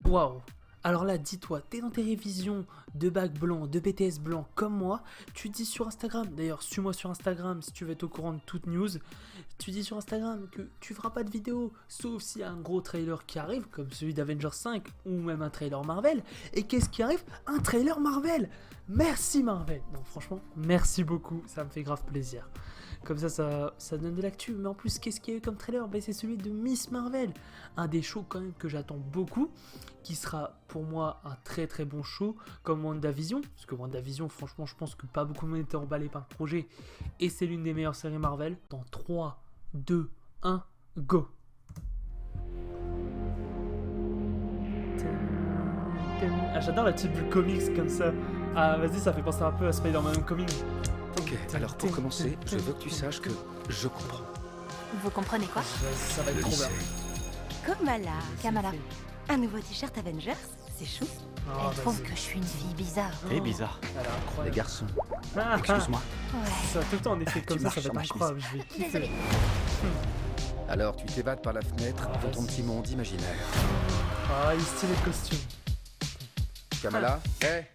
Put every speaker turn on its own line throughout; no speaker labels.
Waouh! Alors là, dis-toi, t'es dans tes révisions de bac blanc, de BTS blanc comme moi, tu dis sur Instagram, d'ailleurs suis-moi sur Instagram si tu veux être au courant de toute news, tu dis sur Instagram que tu feras pas de vidéo, sauf s'il y a un gros trailer qui arrive, comme celui d'Avengers 5, ou même un trailer Marvel, et qu'est-ce qui arrive? Un trailer Marvel! Merci Marvel! Non franchement, merci beaucoup, ça me fait grave plaisir. Comme ça donne de l'actu. Mais en plus, qu'est-ce qu'il y a eu comme trailer? C'est celui de Miss Marvel. Un des shows quand même que j'attends beaucoup, qui sera pour moi un très très bon show, comme WandaVision. Parce que WandaVision, franchement, je pense que pas beaucoup de monde était emballé par le projet. Et c'est l'une des meilleures séries Marvel. Dans 3, 2, 1, go! Ah, j'adore la type du comics comme ça. Ah, vas-y, ça fait penser un peu à Spider-Man Homecoming.
Ok, alors pour commencer, je veux que tu saches que je comprends.
Vous comprenez quoi?
Ça va être
Le
trop bien.
Kamala.
Kamala.
Un nouveau t-shirt Avengers, c'est chou.
Ah,
Elle trouve
vas-y.
que je suis une fille bizarre.
T'es bizarre.
Elle est
Les
incroyable.
garçons,
Ah,
excuse-moi.
Ouais.
Ça, tout le temps en effet comme
Tu
ça
marches
va
sur
être
ma
incroyable. Je vais kiffer.
Désolée.
Alors tu t'évades par la fenêtre
Ah,
dans ton
vas-y.
petit monde imaginaire.
Ah, il est stylé le costume.
Kamala, hé,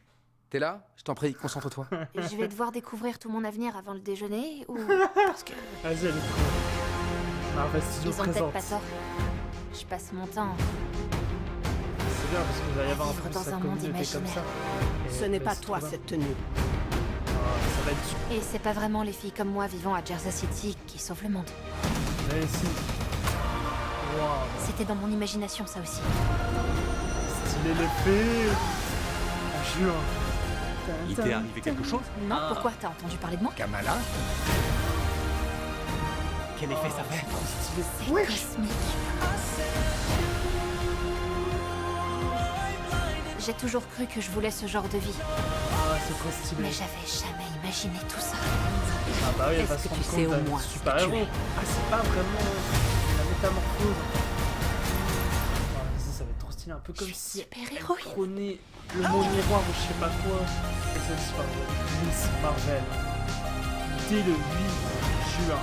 t'es là? Je t'en prie, concentre-toi.
Je vais devoir découvrir tout mon avenir avant le déjeuner ou... Parce que
Vas-y, elle est cool. Marvel Studios
ils ont peut-être
présente.
pas tort. Je passe mon temps.
C'est bien parce qu'il va y avoir un
Vivre
peu
dans
sa
un monde
communauté comme ça.
imaginaire.
Et
Ce n'est
bah,
pas
c'est
toi
trop bien.
cette tenue.
Ah, ça va être super.
Et c'est pas vraiment les filles comme moi vivant à Jersey City qui sauvent le monde.
Mais si. Waouh.
C'était dans mon imagination ça aussi.
Stylé l'effet. En juin.
Il t'est arrivé quelque chose?
Non,
Ah.
pourquoi? T'as entendu parler de moi?
Kamala?
Quel effet ça fait?
C'est cosmique. J'ai toujours cru que je voulais ce genre de vie,
Ah, c'est trop stylé.
mais j'avais jamais imaginé tout ça.
Ah bah oui, elle va
Est-ce
se
que
rendre
tu
compte
sais au
d'être
moins ce que
super-héros.
tu es?
Ah, c'est pas vraiment la métamorphose. Ah, vas-y, ça va être trop stylé. Un peu comme
Je suis
si elle
super-héroïne.
prenait le monde miroir ou je sais pas quoi. Et ça disparaît. Miss Marvel. Dès le 8 juin.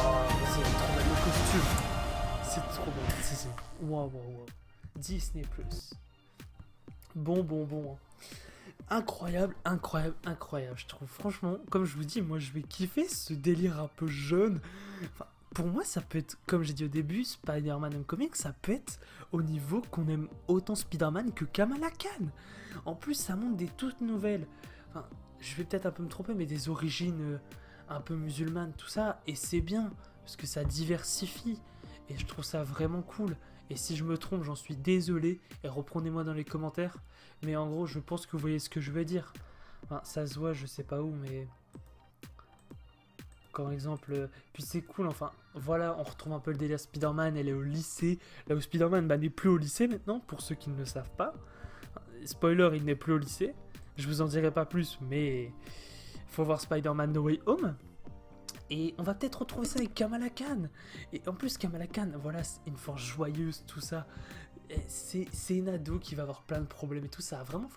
Ah, c'est trop bien le costume. C'est trop bon. C'est... Waouh, waouh, waouh. Disney+. Bon. Hein. Incroyable, incroyable, incroyable, je trouve. Franchement, comme je vous dis, moi je vais kiffer ce délire un peu jeune. Enfin, pour moi, ça peut être, comme j'ai dit au début, Spider-Man Homecoming, ça peut être au niveau qu'on aime autant Spider-Man que Kamala Khan. En plus, ça montre des toutes nouvelles. Enfin, je vais peut-être un peu me tromper, mais des origines un peu musulmanes, tout ça. Et c'est bien, parce que ça diversifie. Et je trouve ça vraiment cool. Et si je me trompe, j'en suis désolé. Et reprenez-moi dans les commentaires. Mais en gros, je pense que vous voyez ce que je veux dire. Enfin, ça se voit, je sais pas où, mais... Par exemple... Puis c'est cool, enfin... Voilà, on retrouve un peu le délire Spider-Man. Elle est au lycée. Là où Spider-Man n'est plus au lycée maintenant, pour ceux qui ne le savent pas. Spoiler, il n'est plus au lycée. Je vous en dirai pas plus, mais... Faut voir Spider-Man No Way Home. Et on va peut-être retrouver ça avec Kamala Khan. Et en plus, Kamala Khan, voilà, c'est une force joyeuse, tout ça. Et c'est une ado qui va avoir plein de problèmes et tout. Ça a vraiment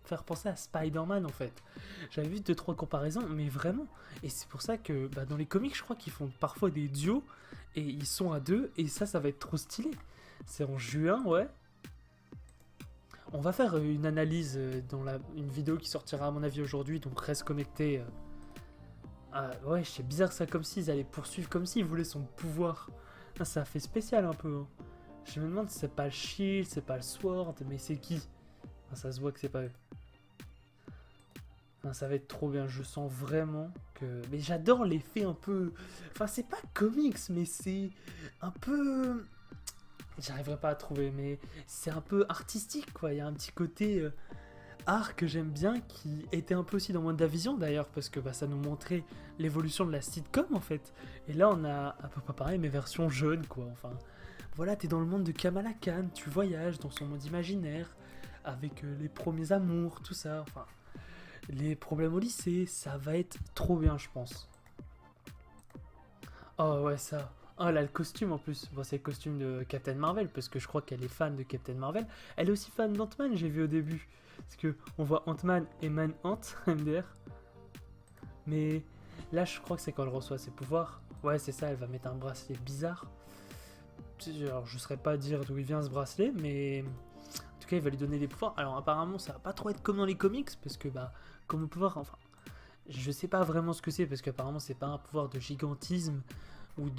faire penser à Spider-Man, en fait. J'avais vu 2-3 comparaisons, mais vraiment. Et c'est pour ça que dans les comics, je crois qu'ils font parfois des duos. Et ils sont à deux. Et ça va être trop stylé. C'est en juin, ouais. On va faire une analyse dans une vidéo qui sortira à mon avis aujourd'hui. Donc reste connecté. Ah ouais, c'est bizarre ça, comme s'ils allaient poursuivre, comme s'ils voulaient son pouvoir. Ah, ça fait spécial un peu. Hein. Je me demande si c'est pas le Shield, c'est pas le Sword, mais c'est qui? Ah, ça se voit que c'est pas eux. Ah, ça va être trop bien, je sens vraiment que... Mais j'adore l'effet un peu... Enfin, c'est pas comics, mais c'est un peu... J'arriverai pas à trouver, mais c'est un peu artistique, quoi. Il y a un petit côté... art que j'aime bien, qui était un peu aussi dans WandaVision d'ailleurs, parce que ça nous montrait l'évolution de la sitcom en fait. Et là on a à peu près pareil, mais version jeune quoi. Enfin voilà, t'es dans le monde de Kamala Khan, tu voyages dans son monde imaginaire, avec les premiers amours, tout ça. Enfin, les problèmes au lycée, ça va être trop bien je pense. Oh ouais ça. Oh là le costume en plus, bon, c'est le costume de Captain Marvel, parce que je crois qu'elle est fan de Captain Marvel. Elle est aussi fan d'Ant-Man, j'ai vu au début. Parce que on voit Ant-Man et Man-Ant, MDR. Mais là, je crois que c'est quand elle reçoit ses pouvoirs. Ouais, c'est ça, elle va mettre un bracelet bizarre. Alors, je ne saurais pas dire d'où il vient ce bracelet, mais en tout cas, il va lui donner des pouvoirs. Alors apparemment, ça va pas trop être comme dans les comics, parce que bah, comme le pouvoir, enfin, je sais pas vraiment ce que c'est, parce qu'apparemment, c'est pas un pouvoir de gigantisme ou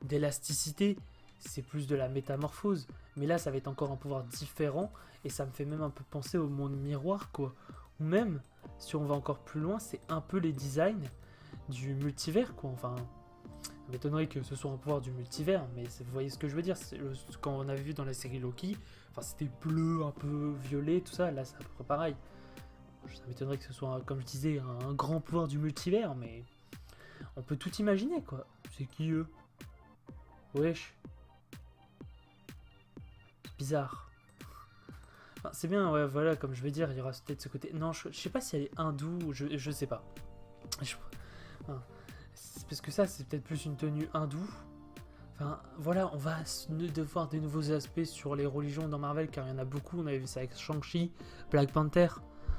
d'élasticité, c'est plus de la métamorphose. Mais là, ça va être encore un pouvoir différent, et ça me fait même un peu penser au monde miroir, quoi. Ou même, si on va encore plus loin, c'est un peu les designs du multivers, quoi. Enfin, ça m'étonnerait que ce soit un pouvoir du multivers, mais vous voyez ce que je veux dire. Quand on avait vu dans la série Loki, enfin, c'était bleu, un peu violet, tout ça. Là, c'est à peu près pareil. Ça m'étonnerait que ce soit, comme je disais, un grand pouvoir du multivers, mais on peut tout imaginer, quoi. C'est qui eux? Wesh. C'est bizarre. Enfin, c'est bien, ouais, voilà, comme je veux dire, il y aura peut-être ce côté... Non, je sais pas si elle est hindoue, je sais pas. Parce que ça, c'est peut-être plus une tenue hindoue. Enfin, voilà, on va devoir des nouveaux aspects sur les religions dans Marvel, car il y en a beaucoup. On avait vu ça avec Shang-Chi, Black Panther.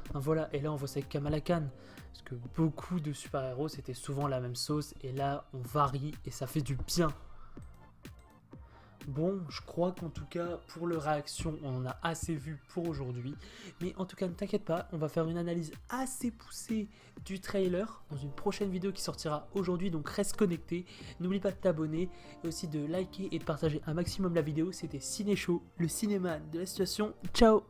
Enfin, voilà, et là, on voit ça avec Kamala Khan. Parce que beaucoup de super-héros, c'était souvent la même sauce. Et là, on varie, et ça fait du bien. Bon, je crois qu'en tout cas, pour le réaction, on en a assez vu pour aujourd'hui. Mais en tout cas, ne t'inquiète pas, on va faire une analyse assez poussée du trailer dans une prochaine vidéo qui sortira aujourd'hui. Donc reste connecté, n'oublie pas de t'abonner et aussi de liker et de partager un maximum la vidéo. C'était Ciné Show, le cinéma de la situation. Ciao!